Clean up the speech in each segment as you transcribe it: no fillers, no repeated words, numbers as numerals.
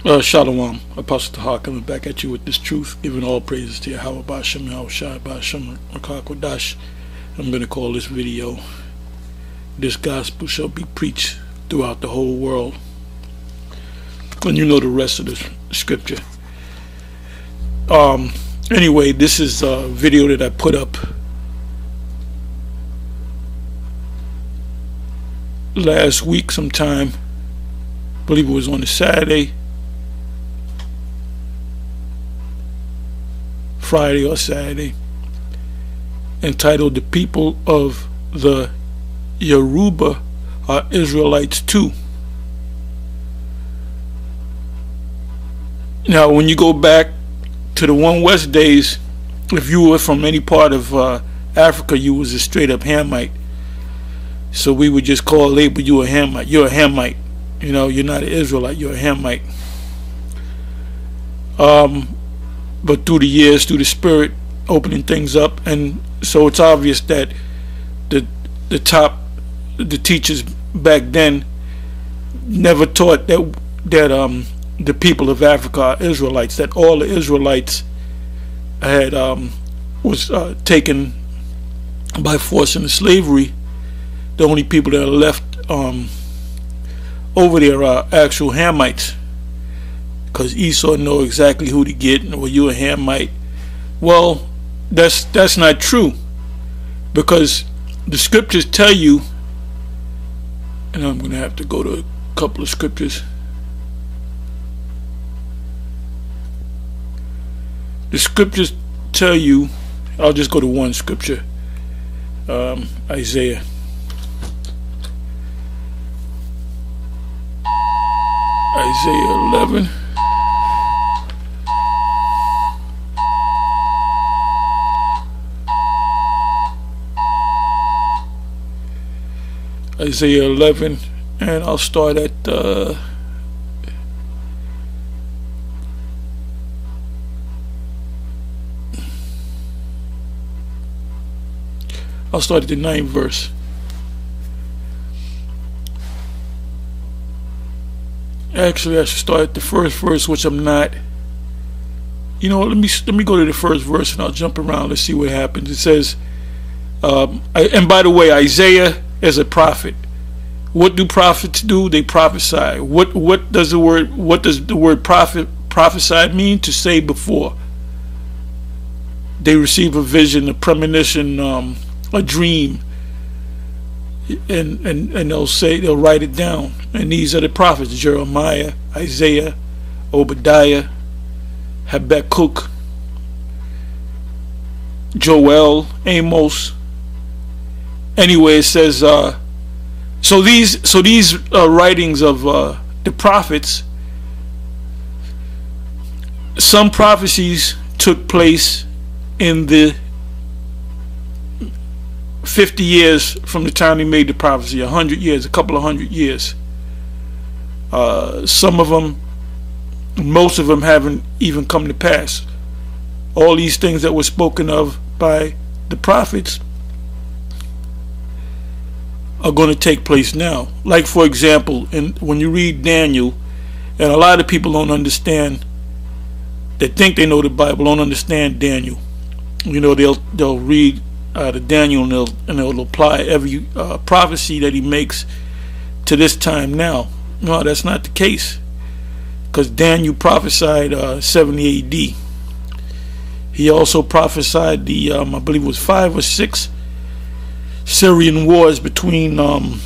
Shalom, Apostle Tahar coming back at you with this truth, giving all praises to Yahweh Ba'Shem Yahushua Ba'Shem Rakakwadash. I'm going to call this video, "This Gospel Shall Be Preached Throughout the Whole World." And you know the rest of the scripture. Anyway, this is a video that I put up last week sometime. I believe it was on a Saturday, Friday or Saturday, entitled "The People of the Yoruba Are Israelites Too." Now, when you go back to the One West days, if you were from any part of Africa, you was a straight up Hamite. So we would just label you a Hamite. You're a Hamite. You know, you're not an Israelite, you're a Hamite. But through the years, through the Spirit opening things up, and so it's obvious that the teachers back then never taught that the people of Africa are Israelites, that all the Israelites had was taken by force into slavery. The only people that are left over there are actual Hamites, because Esau know exactly who to get. And well, you a Hamite. Well, that's not true, because the scriptures tell you, and I'm going to have to go to a couple of scriptures. The scriptures tell you, I'll just go to one scripture, Isaiah. Isaiah 11. Isaiah 11, and I'll start at the 9th verse. Actually, I should start at the first verse, which I'm not. You know, let me go to the first verse, and I'll jump around. Let's see what happens. It says, and by the way, Isaiah is a prophet. What do prophets do? They prophesy. What does the word prophet, prophesy mean? To say before. They receive a vision, a premonition, a dream, and they'll write it down. And these are the prophets: Jeremiah, Isaiah, Obadiah, Habakkuk, Joel, Amos. Anyway, it says so these writings of the prophets, some prophecies took place in the 50 years from the time he made the prophecy, 100 years, a couple of 100 years. Some of them, most of them haven't even come to pass. All these things that were spoken of by the prophets are going to take place now. Like, for example, when you read Daniel, and a lot of people don't understand, they think they know the Bible, don't understand Daniel. You know, they'll read the Daniel, and they'll apply every prophecy that he makes to this time now. No, that's not the case, because Daniel prophesied 70 AD. He also prophesied the I believe it was 5 or 6 Syrian wars between the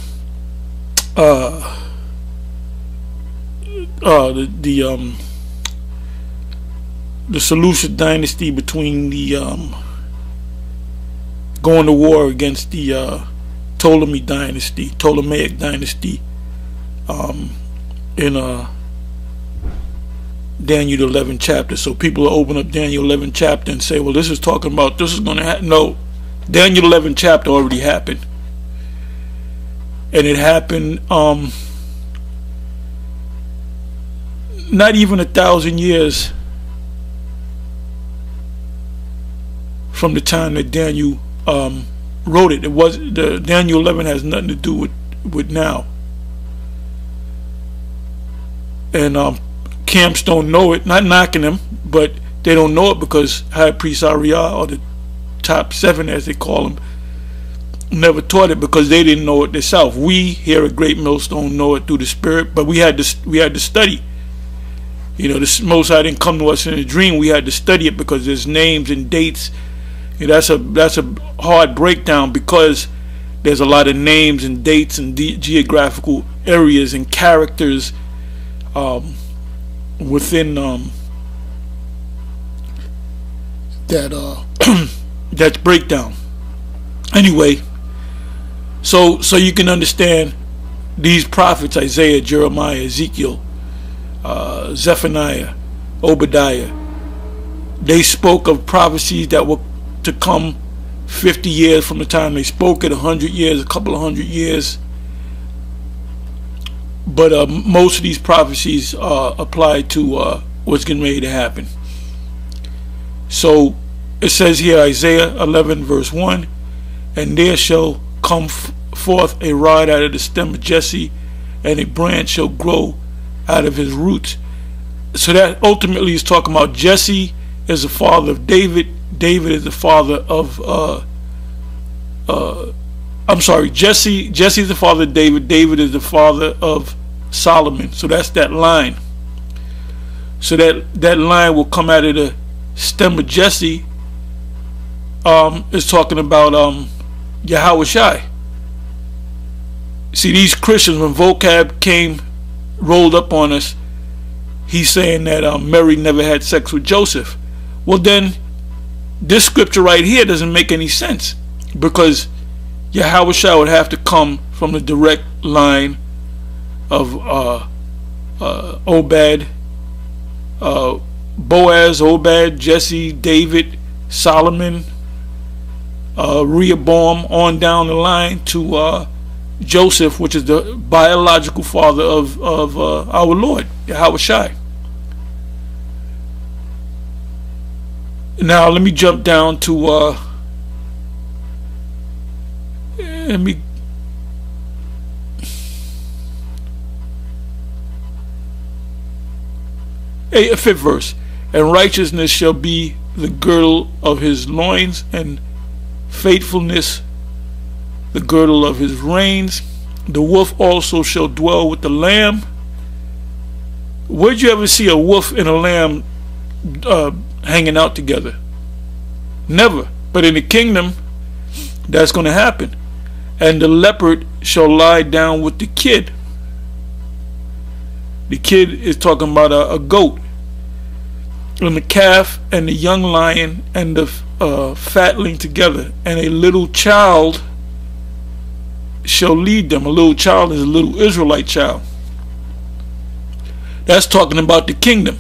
Seleucid dynasty, between the going to war against the Ptolemaic dynasty, in Daniel 11 chapter. So people will open up Daniel 11 chapter and say, well, this is talking about, this is going to happen. No, Daniel 11 chapter already happened, and it happened not even 1,000 years from the time that Daniel wrote it. It was the Daniel 11 has nothing to do with now. And camps don't know it. Not knocking them, but they don't know it because High Priest Ariel, or the top 7 as they call them, never taught it because they didn't know it themselves. We here at Great Millstone know it through the Spirit, but we had to study. You know, the Most High didn't come to us in a dream. We had to study it because there's names and dates. You know, that's a hard breakdown because there's a lot of names and dates and geographical areas and characters within that breakdown. Anyway, so you can understand these prophets: Isaiah, Jeremiah, Ezekiel, Zephaniah, Obadiah. They spoke of prophecies that were to come 50 years from the time they spoke it, 100 years, a couple of 100 years. But most of these prophecies apply to what's getting ready to happen. So it says here, Isaiah 11 verse 1, and there shall come forth a rod out of the stem of Jesse, and a branch shall grow out of his roots. So that ultimately is talking about Jesse is the father of David. David is the father of Jesse is the father of David. David is the father of Solomon. So that's that line. So that line will come out of the stem of Jesse. Is talking about Yahweh Shai. See, these Christians, when vocab rolled up on us, he's saying that Mary never had sex with Joseph. Well, then this scripture right here doesn't make any sense, because Yahweh Shai would have to come from the direct line of Obed, Boaz, Obed, Jesse, David, Solomon, Rehoboam, on down the line to Joseph, which is the biological father of our Lord, Yahweh Shai. Now let me jump down to a 5th verse. And righteousness shall be the girdle of his loins, and faithfulness the girdle of his reins. The wolf also shall dwell with the lamb. Where'd you ever see a wolf and a lamb hanging out together? Never. But in the kingdom, that's going to happen. And the leopard shall lie down with the kid. The kid is talking about a goat. And the calf and the young lion and the fatling together, and a little child shall lead them. A little child is a little Israelite child. That's talking about the kingdom.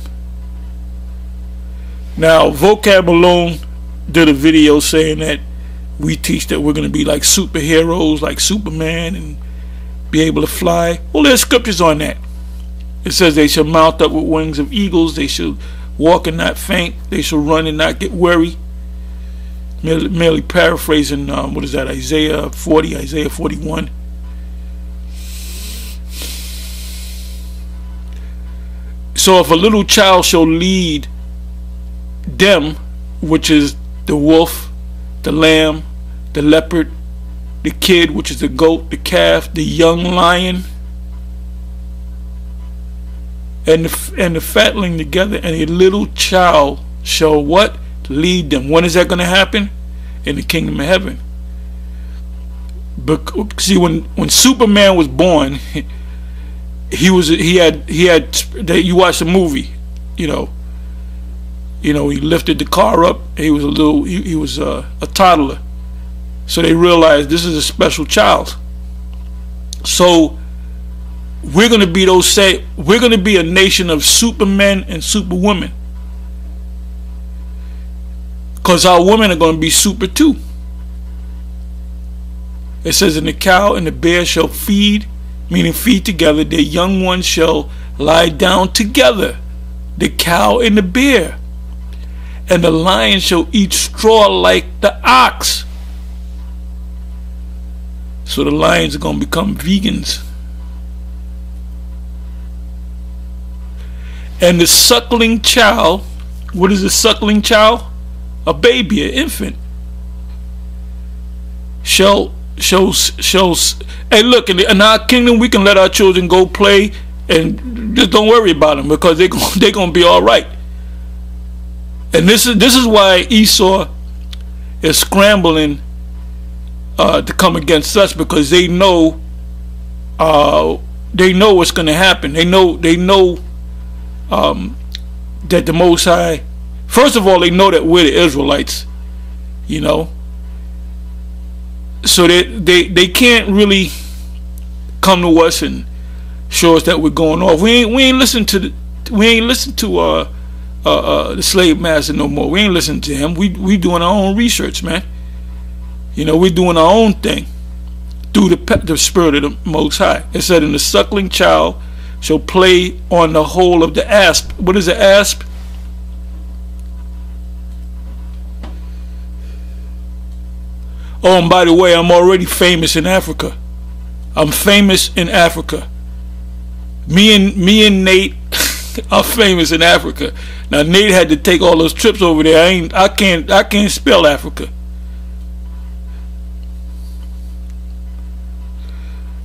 Now, Vocab alone did a video saying that we teach that we're going to be like superheroes, like Superman, and be able to fly. Well, there's scriptures on that. It says they shall mount up with wings of eagles. They shall walk and not faint. They shall run and not get weary. Merely paraphrasing, what is that, Isaiah 40, Isaiah 41. So if a little child shall lead them, which is the wolf, the lamb, the leopard, the kid, which is the goat, the calf, the young lion, and the fatling together, and a little child shall what? Lead them. When is that going to happen? In the kingdom of heaven. But see, when Superman was born, he had you watch the movie, you know, he lifted the car up. He was a toddler. So they realized this is a special child. So we're going to be we're going to be a nation of supermen and superwomen, because our women are going to be super too. It says, and the cow and the bear shall feed, meaning feed together. Their young ones shall lie down together, the cow and the bear. And the lion shall eat straw like the ox. So the lions are going to become vegans. And the suckling child, what is a suckling child? A baby, an infant. Shall hey, look, in our kingdom we can let our children go play and just don't worry about them, because they're gonna be all right. And this is why Esau is scrambling to come against us, because they know what's going to happen. They know that the Most High, first of all, they know that we're the Israelites, you know, so they can't really come to us and show us that we're going off. We ain't listen to the slave master no more. We ain't listening to him. We doing our own research, man. You know, we're doing our own thing through the spirit of the Most High. It said, "And the suckling child shall play on the hole of the asp." What is the asp? Oh, and by the way, I'm already famous in Africa. I'm famous in Africa. Me and Nate are famous in Africa. Now Nate had to take all those trips over there. I can't spell Africa.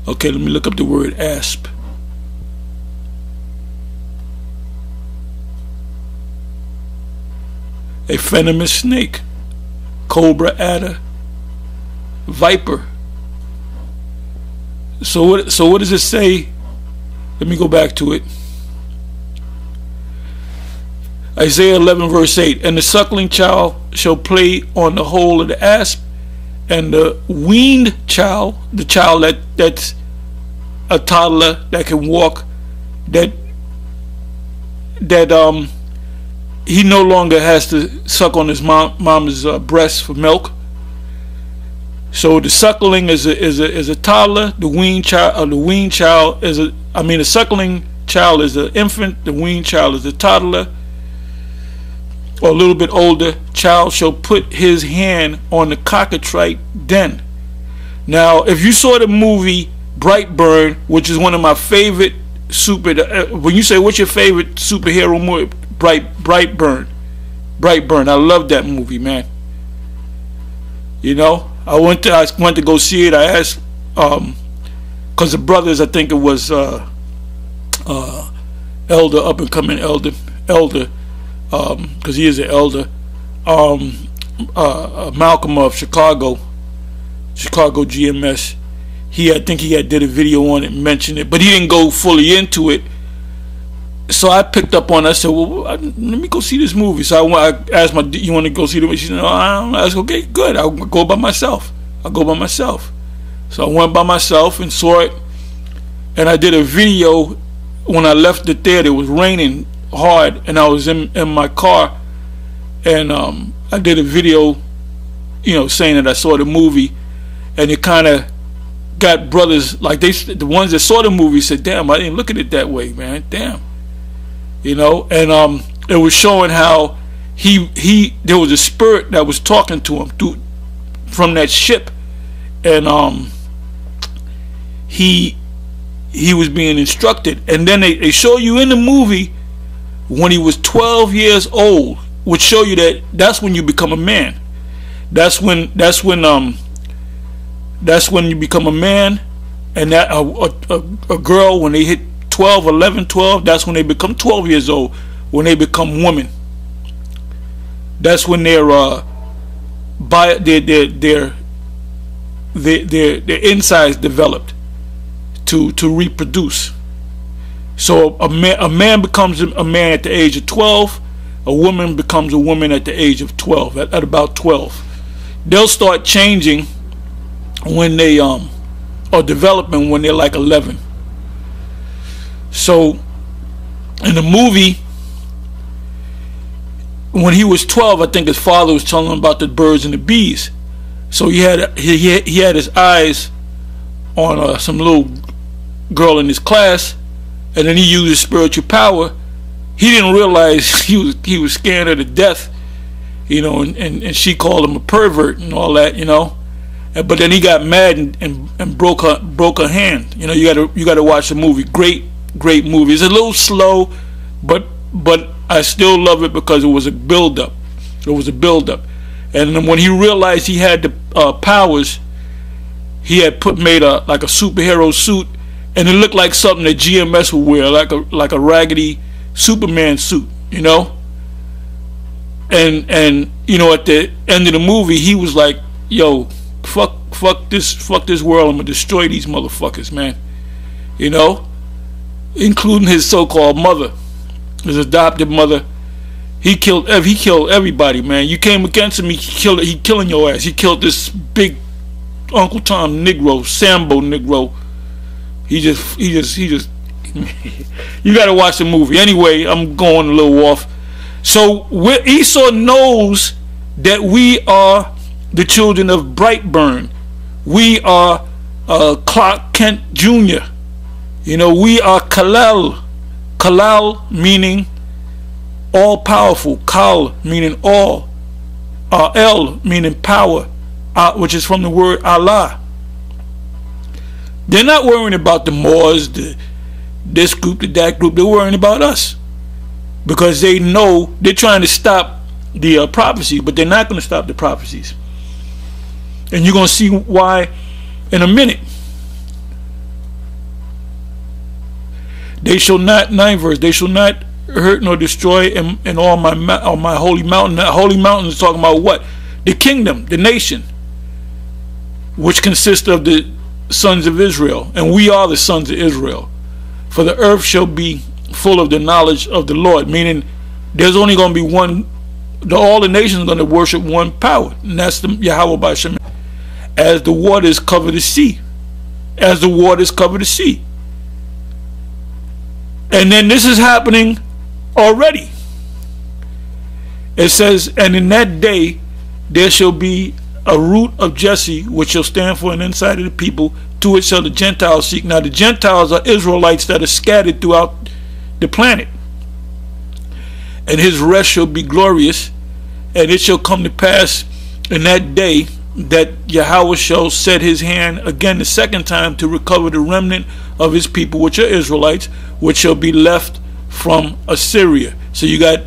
Okay, let me look up the word asp. A venomous snake, cobra, adder, viper. So what does it say? Let me go back to it. Isaiah 11 verse 8. "And the suckling child shall play on the hole of the asp, and the weaned child," the child that's a toddler that can walk, that he no longer has to suck on his mom's breast for milk. So the suckling is a toddler. The weaned child, the suckling child is an infant. The weaned child is a toddler, or a little bit older. "Child shall put his hand on the cockatrice den." Now, if you saw the movie Brightburn, which is one of my favorite when you say what's your favorite superhero movie, Brightburn. I love that movie, man. You know, I went to go see it. I asked, because the brothers, I think it was elder, up and coming elder, because he is an elder, Malcolm of Chicago GMS. I think he had did a video on it, mentioned it, but he didn't go fully into it. So I picked up on it. I said, "Well, let me go see this movie." So I asked "You want to go see the movie?" She said, "No, I don't." I said, "Okay, good. I'll go by myself." So I went by myself and saw it, and I did a video. When I left the theater, it was raining hard, and I was in my car, and I did a video, saying that I saw the movie, and it kind of got brothers, like the ones that saw the movie said, "Damn, I didn't look at it that way, man. Damn." And it was showing how there was a spirit that was talking to him from that ship, and he was being instructed. And then they show you in the movie when he was 12 years old, which show you that's when you become a man. That's when you become a man, and that a girl, when they hit 12, 11, 12, that's when they become 12 years old, when they become women. That's when their insides developed to reproduce. So a man becomes a man at the age of 12. A woman becomes a woman at the age of 12. At about 12, they'll start changing when they or developing when they're like 11. So in the movie, when he was 12, I think his father was telling him about the birds and the bees. So he had his eyes on some little girl in his class, and then he used his spiritual power. He didn't realize he was scared her to death, and she called him a pervert and all that, But then he got mad and broke her hand. You gotta watch the movie. Great movie. It's a little slow, but but I still love it because it was a build-up. It was a build-up. And then when he realized he had the powers, he had made like a superhero suit, and it looked like something that GMS would wear, like a raggedy Superman suit, you know. And you know, at the end of the movie, he was like, "Yo, fuck this world. I'm gonna destroy these motherfuckers, man." You know, including his so-called mother, his adopted mother. He killed everybody, man. You came against him, he killing your ass. He killed this big Uncle Tom Negro, Sambo Negro. He just you gotta watch the movie. Anyway, I'm going a little off. So Esau knows that we are the children of Brightburn. We are Clark Kent Jr. You know, we are Kal-El. Kal-El meaning all powerful. Kal meaning all. El meaning power, which is from the word Allah. They're not worrying about the Moors, this group, that group. They're worrying about us, because they know they're trying to stop the prophecies, but they're not going to stop the prophecies. And you're going to see why in a minute. They shall not, 9th verse, they shall not hurt nor destroy in all my holy mountain. That holy mountain is talking about what? The kingdom, the nation, which consists of the sons of Israel, and we are the sons of Israel. For the earth shall be full of the knowledge of the Lord, meaning there's only going to be one. All the nations are going to worship one power, and that's the Yahweh B'Shem. As the waters cover the sea, as the waters cover the sea. And then this is happening already. It says, and in that day there shall be a root of Jesse, which shall stand for an insight of the people. To it shall the Gentiles seek. Now the Gentiles are Israelites that are scattered throughout the planet. And his rest shall be glorious. And it shall come to pass in that day that Yahweh shall set his hand again the second time to recover the remnant of his people, which are Israelites, which shall be left from Assyria. So you have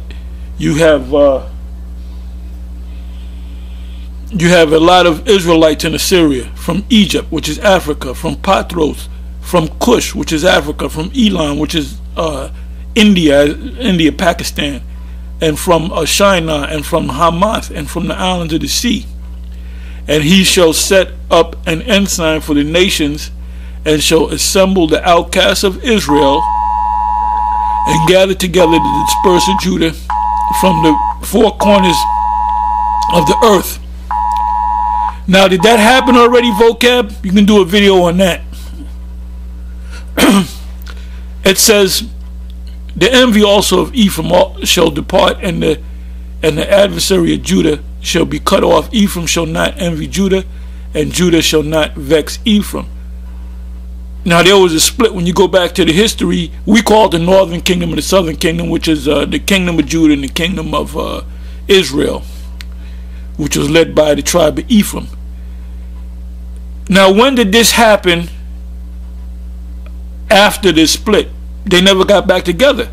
a lot of Israelites in Assyria, from Egypt, which is Africa, from Patros, from Cush, which is Africa, from Elam, which is India, Pakistan, and from Shinar, and from Hamath, and from the islands of the sea. And he shall set up an ensign for the nations, and shall assemble the outcasts of Israel, and gather together the dispersed of Judah from the four corners of the earth. Now, did that happen already, Vocab? You can do a video on that. It says, the envy also of Ephraim shall depart, and the adversary of Judah shall be cut off. Ephraim shall not envy Judah, and Judah shall not vex Ephraim. Now, there was a split. When you go back to the history, we call it the northern kingdom and the southern kingdom, which is the kingdom of Judah and the kingdom of Israel, which was led by the tribe of Ephraim. Now, when did this happen? After this split. They never got back together.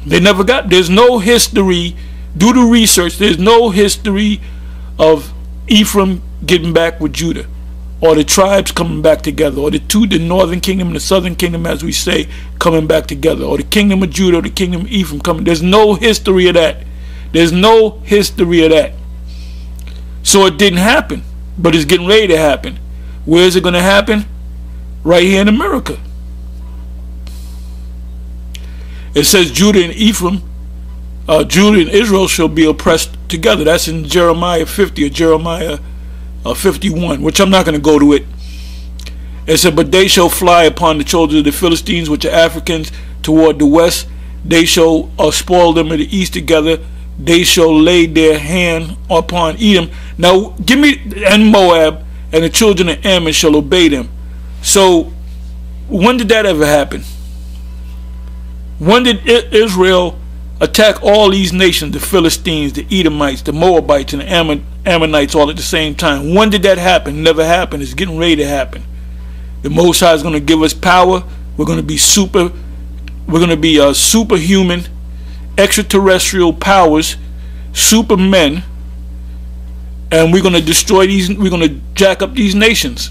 There's no history. Do the research. There's no history of Ephraim getting back with Judah, or the tribes coming back together, or the northern kingdom and the southern kingdom, as we say, coming back together, or the kingdom of Judah or the kingdom of Ephraim coming. There's no history of that. There's no history of that. So it didn't happen, but it's getting ready to happen. Where is it going to happen? Right here in America. It says Judah and Ephraim, Judah and Israel shall be oppressed together. That's in Jeremiah 50 or Jeremiah 51, which I'm not going to go to it. It said, but they shall fly upon the children of the Philistines, which are Africans, toward the west. They shall spoil them in the east together. They shall lay their hand upon Edom. Now, give me, and Moab, and the children of Ammon shall obey them. So, when did that ever happen? When did Israel attack all these nations, the Philistines, the Edomites, the Moabites, and the Ammonites all at the same time? When did that happen? Never happened. It's getting ready to happen. The Most High is going to give us power. We're going to be superhuman, extraterrestrial powers, supermen, and we're going to destroy these, we're going to jack up these nations.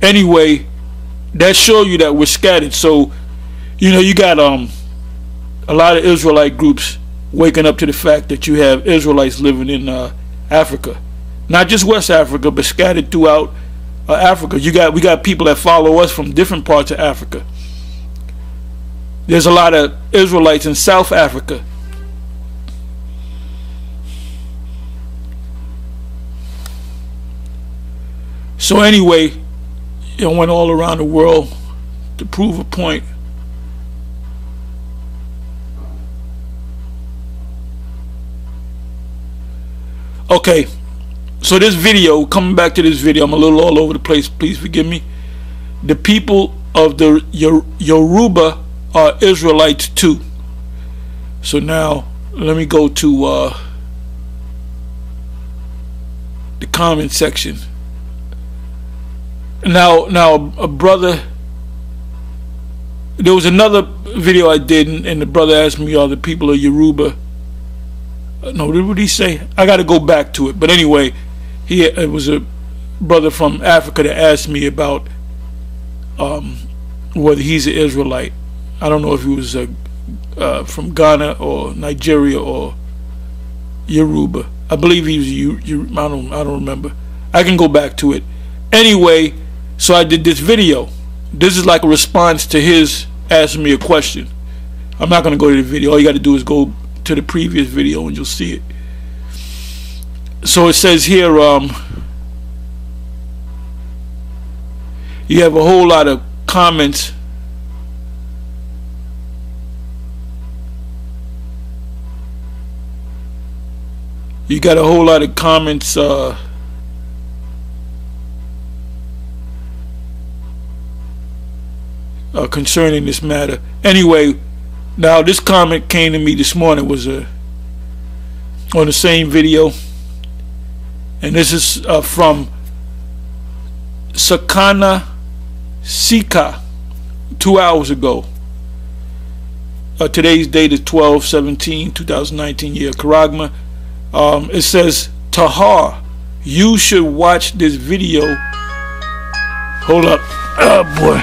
Anyway, that show you that we're scattered. So, you know, you got a lot of Israelite groups waking up to the fact that you have Israelites living in Africa, not just West Africa, but scattered throughout Africa. We got people that follow us from different parts of Africa. There's a lot of Israelites in South Africa. So anyway, it went all around the world to prove a point. Okay, so this video, coming back to this video, I'm a little all over the place, please forgive me. The people of the Yoruba are Israelites too. So now let me go to the comment section. Now a brother, there was another video I did, and the brother asked me, are the people of Yoruba, no, what did he say? I got to go back to it. But anyway, it was a brother from Africa that asked me about whether he's an Israelite. I don't know if he was from Ghana or Nigeria or Yoruba. I believe he was I don't remember. I can go back to it. Anyway, so I did this video. This is like a response to his asking me a question. I'm not going to go to the video. All you got to do is go to the previous video and you'll see it. So it says here, you have a whole lot of comments. You got a whole lot of comments concerning this matter. Anyway, now this comment came to me this morning, was on the same video, and this is from Sakana Sika 2 hours ago. Today's date is 12/17/2019 year Karagma. It says, Tahar, you should watch this video. Hold up. Oh boy.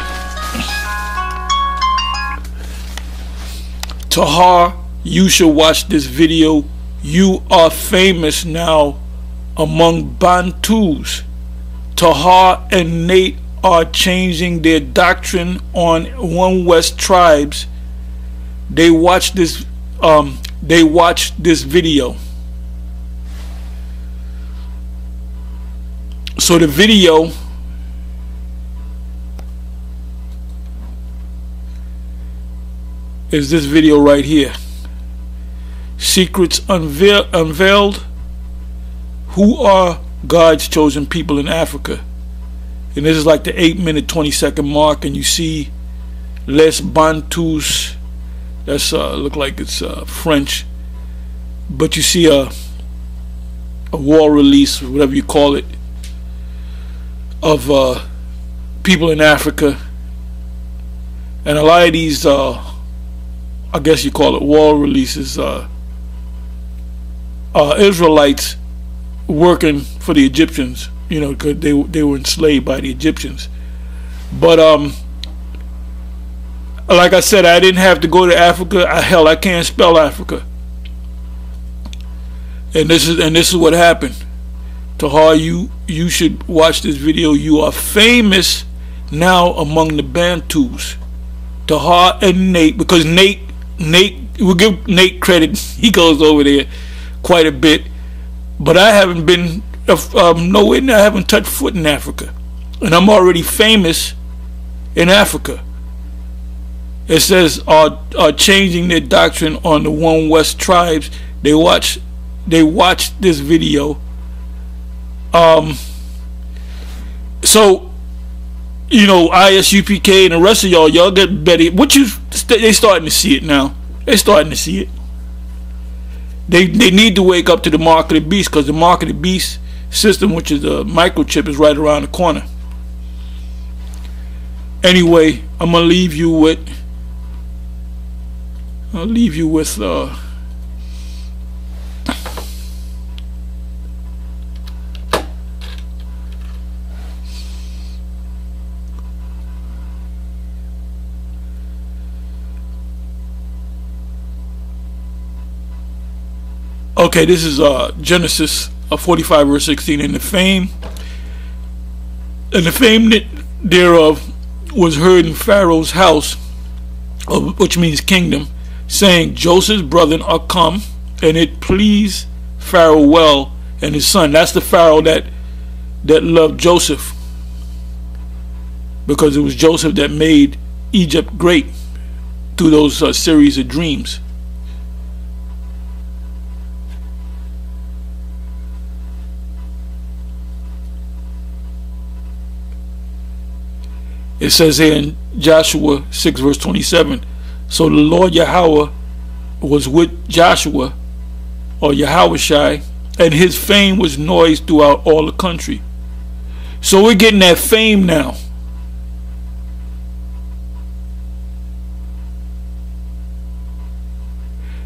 Tahar, you should watch this video. You are famous now among Bantus. Tahar and Nate are changing their doctrine on One West tribes. They watched this video. So the video is this video right here. Secrets unveiled. Who are God's chosen people in Africa? And this is like the 8-minute 20-second mark, and you see Les Bantus. That's look like it's French, but you see a wall release, or whatever you call it, of people in Africa, and a lot of these I guess you call it wall releases, Israelites working for the Egyptians, you know, because they were enslaved by the Egyptians. But like I said, I didn't have to go to Africa. Hell, I can't spell Africa. And this is what happened. Tahar, you should watch this video. You are famous now among the Bantus. Tahar and Nate, because Nate, we'll give Nate credit. He goes over there quite a bit, but I haven't been nowhere. I haven't touched foot in Africa, and I'm already famous in Africa. It says are changing their doctrine on the One West tribes. They watched this video. So, you know, ISUPK and the rest of y'all get better. They starting to see it now. They starting to see it. They need to wake up to the mark of the beast, because the mark of the beast system, which is a microchip, is right around the corner. Anyway, I'm gonna leave you with okay, this is Genesis 45 verse 16. And the fame thereof was heard in Pharaoh's house, which means kingdom, saying, Joseph's brethren are come, and it pleased Pharaoh well and his son. That's the Pharaoh that loved Joseph, because it was Joseph that made Egypt great through those series of dreams. It says here in Joshua 6 verse 27, so the Lord Yahweh was with Joshua, or Yahushai, and his fame was noised throughout all the country. So we're getting that fame now.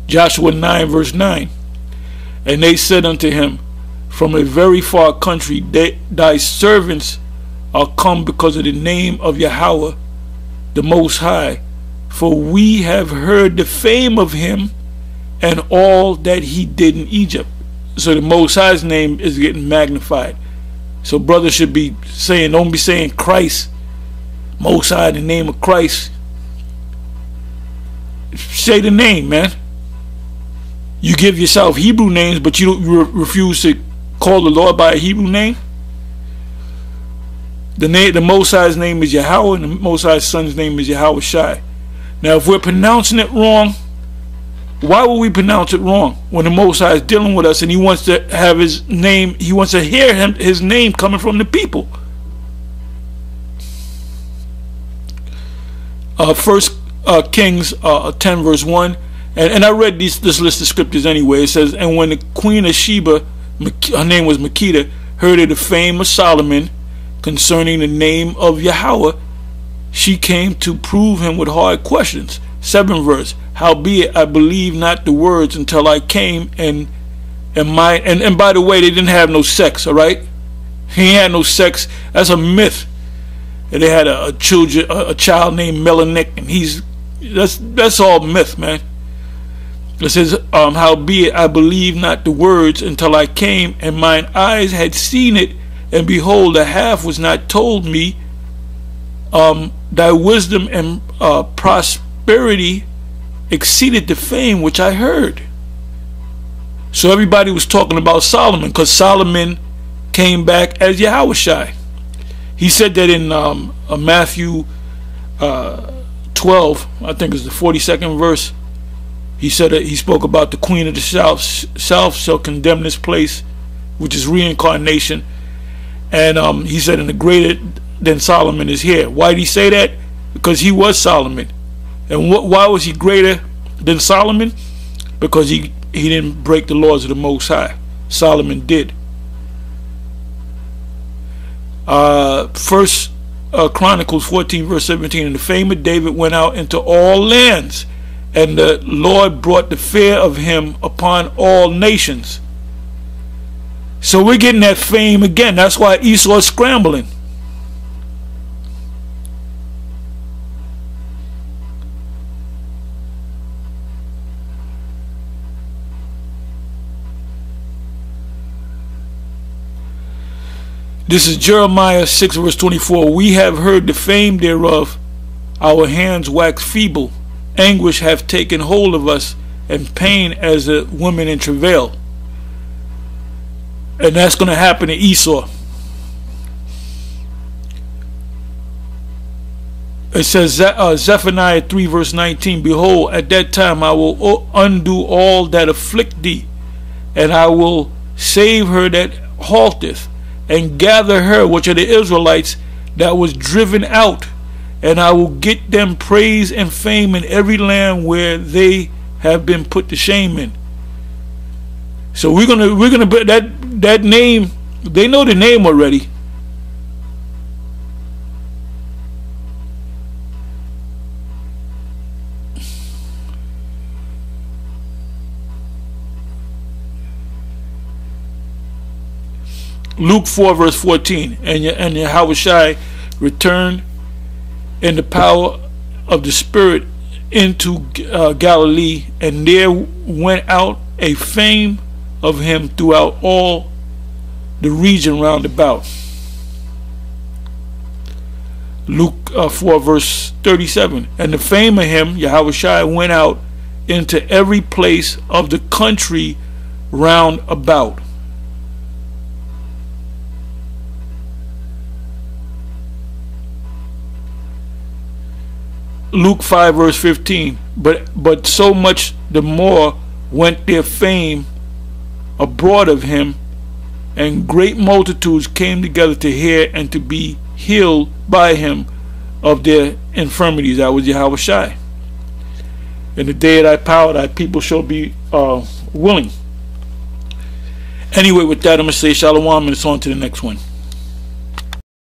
Joshua 9 verse 9, and they said unto him, from a very far country thy servants are come because of the name of Yahweh the Most High, for we have heard the fame of him and all that he did in Egypt. So the Most High's name is getting magnified. So brothers should be saying, don't be saying Christ, Most High, the name of Christ. Say the name, man. You give yourself Hebrew names, but you refuse to call the Lord by a Hebrew name. The Most High's name is Yahweh, and the Most High's son's name is Yahushai. Now, if we're pronouncing it wrong, why would we pronounce it wrong when the Most High is dealing with us and he wants to have his name, he wants to hear his name coming from the people? First Kings 10 verse 1, and I read this list of scriptures anyway. It says, and when the queen of Sheba, her name was Makeda, heard of the fame of Solomon concerning the name of Yahweh, she came to prove him with hard questions. 7 verse, howbeit I believe not the words until I came and by the way, they didn't have no sex, all right? He had no sex. That's a myth. And they had a child named Melanik, and that's all myth, man. It says, howbeit I believe not the words until I came, and mine eyes had seen it, and behold, the half was not told me. Thy wisdom and prosperity exceeded the fame which I heard. So everybody was talking about Solomon, because Solomon came back as Yahushai. He said that in Matthew 12, I think it's the 42nd verse. He said that he spoke about the queen of the south shall condemn this place, which is reincarnation. And he said, and the greater than Solomon is here. Why did he say that? Because he was Solomon. And why was he greater than Solomon? Because he didn't break the laws of the Most High. Solomon did. First Chronicles 14 verse 17, and the fame of David went out into all lands, and the Lord brought the fear of him upon all nations. So we're getting that fame again. That's why Esau is scrambling. This is Jeremiah 6 verse 24. We have heard the fame thereof. Our hands wax feeble. Anguish hath taken hold of us, and pain as a woman in travail. And that's going to happen to Esau. It says Zephaniah 3 verse 19, behold, at that time I will undo all that afflict thee, and I will save her that halteth, and gather her, which are the Israelites, that was driven out, and I will get them praise and fame in every land where they have been put to shame in. So we're gonna put that name. They know the name already. Luke 4 verse 14. And Yahushua returned in the power of the Spirit into Galilee, and there went out a fame of him throughout all the region round about. Luke 4 verse 37. And the fame of him, Yahushua, went out into every place of the country round about. Luke 5 verse 15. But so much the more went their fame abroad of him, and great multitudes came together to hear and to be healed by him of their infirmities. That was Yahushua. In the day of thy power, thy people shall be willing. Anyway, with that, I'm going to say shalom, and it's on to the next one.